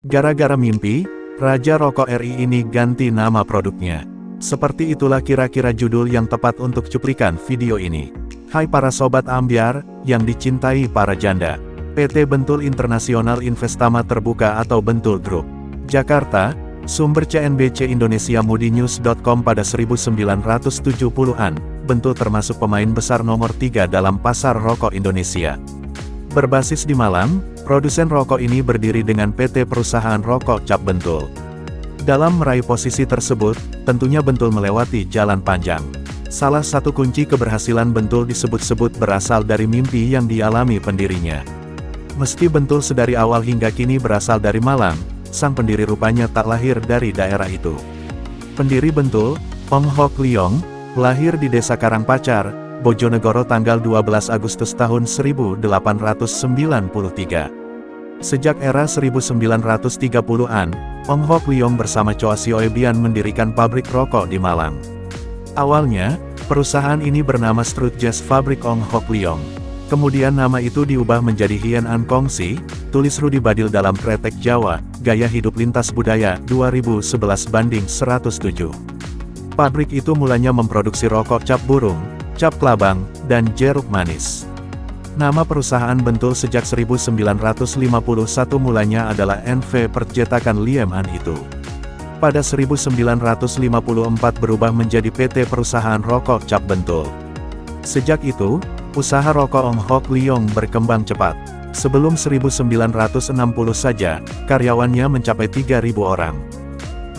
Gara-gara mimpi, Raja Rokok RI ini ganti nama produknya. Seperti itulah kira-kira judul yang tepat untuk cuplikan video ini. Hai para sobat ambyar, yang dicintai para janda. PT Bentul Internasional Investama Terbuka atau Bentul Group. Jakarta, sumber CNBC Indonesia Moodynews.com pada 1970-an, Bentul termasuk pemain besar nomor 3 dalam pasar rokok Indonesia. Berbasis di Malang, produsen rokok ini berdiri dengan PT Perusahaan Rokok Cap Bentul. Dalam meraih posisi tersebut, tentunya Bentul melewati jalan panjang. Salah satu kunci keberhasilan Bentul disebut-sebut berasal dari mimpi yang dialami pendirinya. Meski Bentul sedari awal hingga kini berasal dari Malang, sang pendiri rupanya tak lahir dari daerah itu. Pendiri Bentul, Ong Hock Leong, lahir di Desa Karangpacar, Bojonegoro tanggal 12 Agustus tahun 1893. Sejak era 1930-an, Ong Hock Leong bersama Choa Sioe Bian mendirikan pabrik rokok di Malang. Awalnya, perusahaan ini bernama Strutjes Fabrik Ong Hock Leong. Kemudian nama itu diubah menjadi Hien An Kongsi, tulis Rudi Badil dalam Kretek Jawa, Gaya Hidup Lintas Budaya, 2011/107. Pabrik itu mulanya memproduksi rokok cap burung, cap kelabang, dan jeruk manis. Nama perusahaan Bentul sejak 1951 mulanya adalah NV Percetakan Liem An itu. Pada 1954 berubah menjadi PT Perusahaan Rokok Cap Bentul. Sejak itu, usaha rokok Ong Hock Leong berkembang cepat. Sebelum 1960 saja, karyawannya mencapai 3.000 orang.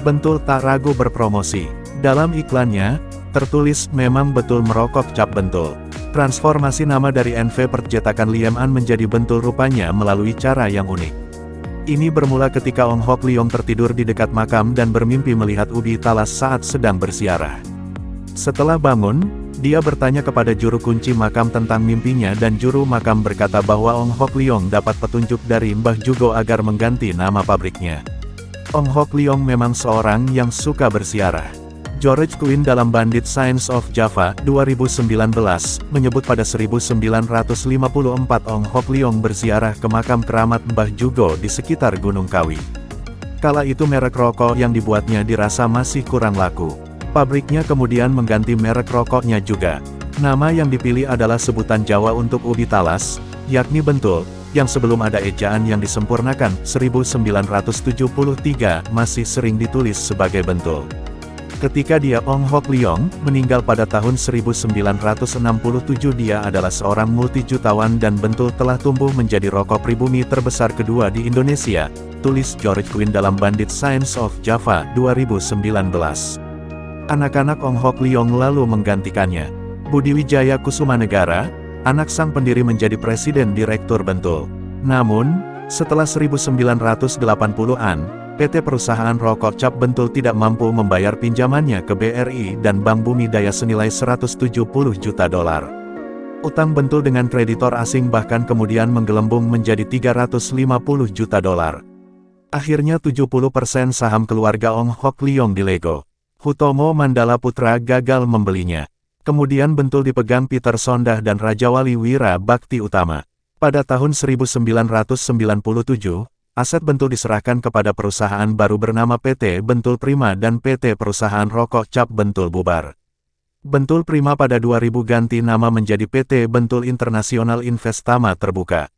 Bentul tak ragu berpromosi. Dalam iklannya, tertulis memang betul merokok cap Bentul. Transformasi nama dari NV Percetakan Liem An menjadi Bentul rupanya melalui cara yang unik. Ini bermula ketika Ong Hock Leong tertidur di dekat makam dan bermimpi melihat ubi talas saat sedang bersiarah. Setelah bangun, dia bertanya kepada juru kunci makam tentang mimpinya dan juru makam berkata bahwa Ong Hock Leong dapat petunjuk dari Mbah Jugo agar mengganti nama pabriknya. Ong Hock Leong memang seorang yang suka bersiarah. George Quinn dalam Bandit Science of Java, 2019, menyebut pada 1954 Ong Hock Leong berziarah ke makam keramat Mbah Jugo di sekitar Gunung Kawi. Kala itu merek rokok yang dibuatnya dirasa masih kurang laku. Pabriknya kemudian mengganti merek rokoknya juga. Nama yang dipilih adalah sebutan Jawa untuk ubi talas, yakni Bentul, yang sebelum ada ejaan yang disempurnakan, 1973, masih sering ditulis sebagai Bentul. Ketika dia Ong Hock Leong meninggal pada tahun 1967 dia adalah seorang multijutawan dan Bentul telah tumbuh menjadi rokok pribumi terbesar kedua di Indonesia, tulis George Quinn dalam Bandit Science of Java, 2019. Anak-anak Ong Hock Leong lalu menggantikannya. Budi Wijaya Kusumanegara, anak sang pendiri menjadi presiden direktur Bentul. Namun, setelah 1980-an, PT Perusahaan Rokok Cap Bentul tidak mampu membayar pinjamannya ke BRI dan Bank Bumi Daya senilai $170 juta. Utang Bentul dengan kreditor asing bahkan kemudian menggelembung menjadi $350 juta. Akhirnya 70% saham keluarga Ong Hock Leong dilego. Hutomo Mandala Putra gagal membelinya. Kemudian Bentul dipegang Peter Sondah dan Rajawali Wira Bakti Utama. Pada tahun 1997, aset Bentul diserahkan kepada perusahaan baru bernama PT Bentul Prima dan PT Perusahaan Rokok Cap Bentul bubar. Bentul Prima pada 2000 ganti nama menjadi PT Bentul Internasional Investama Terbuka.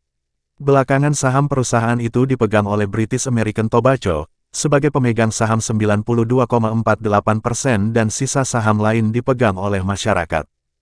Belakangan saham perusahaan itu dipegang oleh British American Tobacco, sebagai pemegang saham 92,48% dan sisa saham lain dipegang oleh masyarakat.